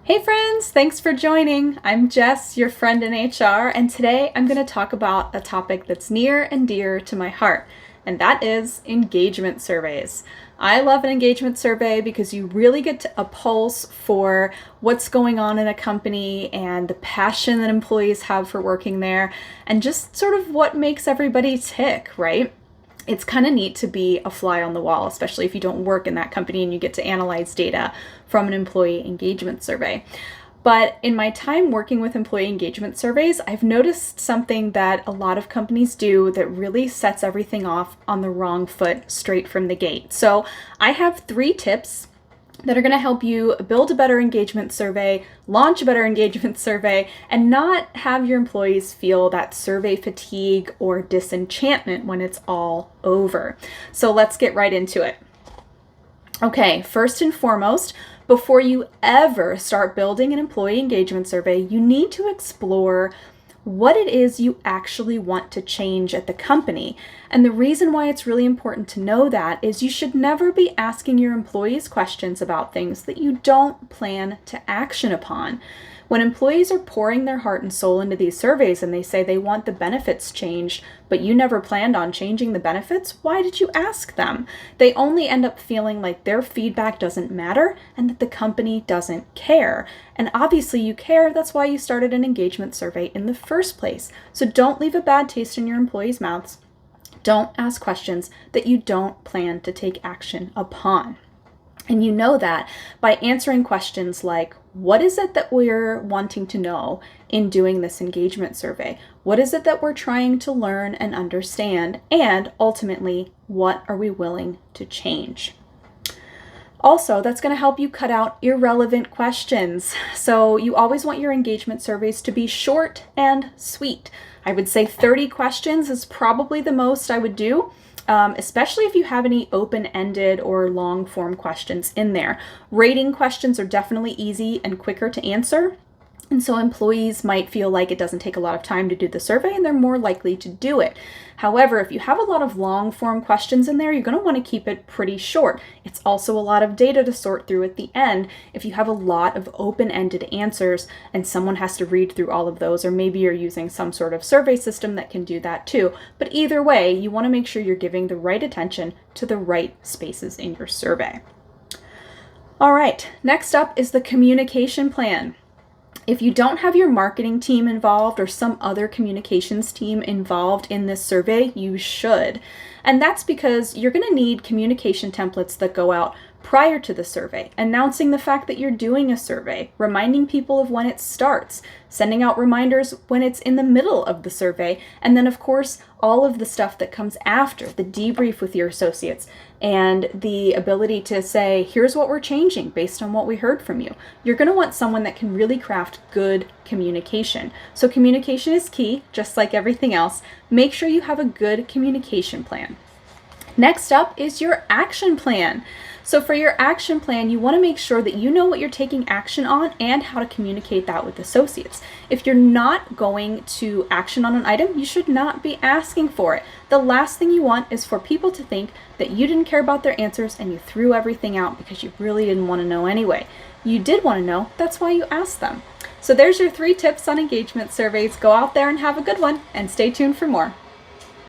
Hey friends, thanks for joining. I'm Jess, your friend in HR, and today I'm going to talk about a topic that's near and dear to my heart, and that is engagement surveys. I love an engagement survey because you really get a pulse for what's going on in a company and the passion that employees have for working there, and just sort of what makes everybody tick, right? It's kind of neat to be a fly on the wall, especially if you don't work in that company and you get to analyze data from an employee engagement survey. But in my time working with employee engagement surveys, I've noticed something that a lot of companies do that really sets everything off on the wrong foot straight from the gate. So I have 3 tips that are going to help you build a better engagement survey, launch a better engagement survey, and not have your employees feel that survey fatigue or disenchantment when it's all over. So let's get right into it. Okay, first and foremost, before you ever start building an employee engagement survey, you need to explore what it is you actually want to change at the company. And the reason why it's really important to know that is you should never be asking your employees questions about things that you don't plan to action upon. When employees are pouring their heart and soul into these surveys and they say they want the benefits changed, but you never planned on changing the benefits, why did you ask them? They only end up feeling like their feedback doesn't matter and that the company doesn't care. And obviously you care, that's why you started an engagement survey in the first place. So don't leave a bad taste in your employees' mouths. Don't ask questions that you don't plan to take action upon. And you know that by answering questions like, what is it that we're wanting to know in doing this engagement survey? What is it that we're trying to learn and understand? And ultimately, what are we willing to change? Also, that's going to help you cut out irrelevant questions. So you always want your engagement surveys to be short and sweet. I would say 30 questions is probably the most I would do. Especially if you have any open-ended or long-form questions in there. Rating questions are definitely easy and quicker to answer. And so employees might feel like it doesn't take a lot of time to do the survey and they're more likely to do it. However, if you have a lot of long form questions in there, you're going to want to keep it pretty short. It's also a lot of data to sort through at the end if you have a lot of open-ended answers and someone has to read through all of those, or maybe you're using some sort of survey system that can do that too. But either way, you want to make sure you're giving the right attention to the right spaces in your survey. All right, next up is the communication plan. If you don't have your marketing team involved or some other communications team involved in this survey, you should. And that's because you're going to need communication templates that go out prior to the survey, announcing the fact that you're doing a survey, reminding people of when it starts, sending out reminders when it's in the middle of the survey, and then of course all of the stuff that comes after, the debrief with your associates, and the ability to say, here's what we're changing based on what we heard from you. You're going to want someone that can really craft good communication. So communication is key, just like everything else. Make sure you have a good communication plan. Next up is your action plan. So for your action plan, you want to make sure that you know what you're taking action on and how to communicate that with associates. If you're not going to action on an item, you should not be asking for it. The last thing you want is for people to think that you didn't care about their answers and you threw everything out because you really didn't want to know anyway. You did want to know, that's why you asked them. So there's your 3 tips on engagement surveys. Go out there and have a good one, and stay tuned for more.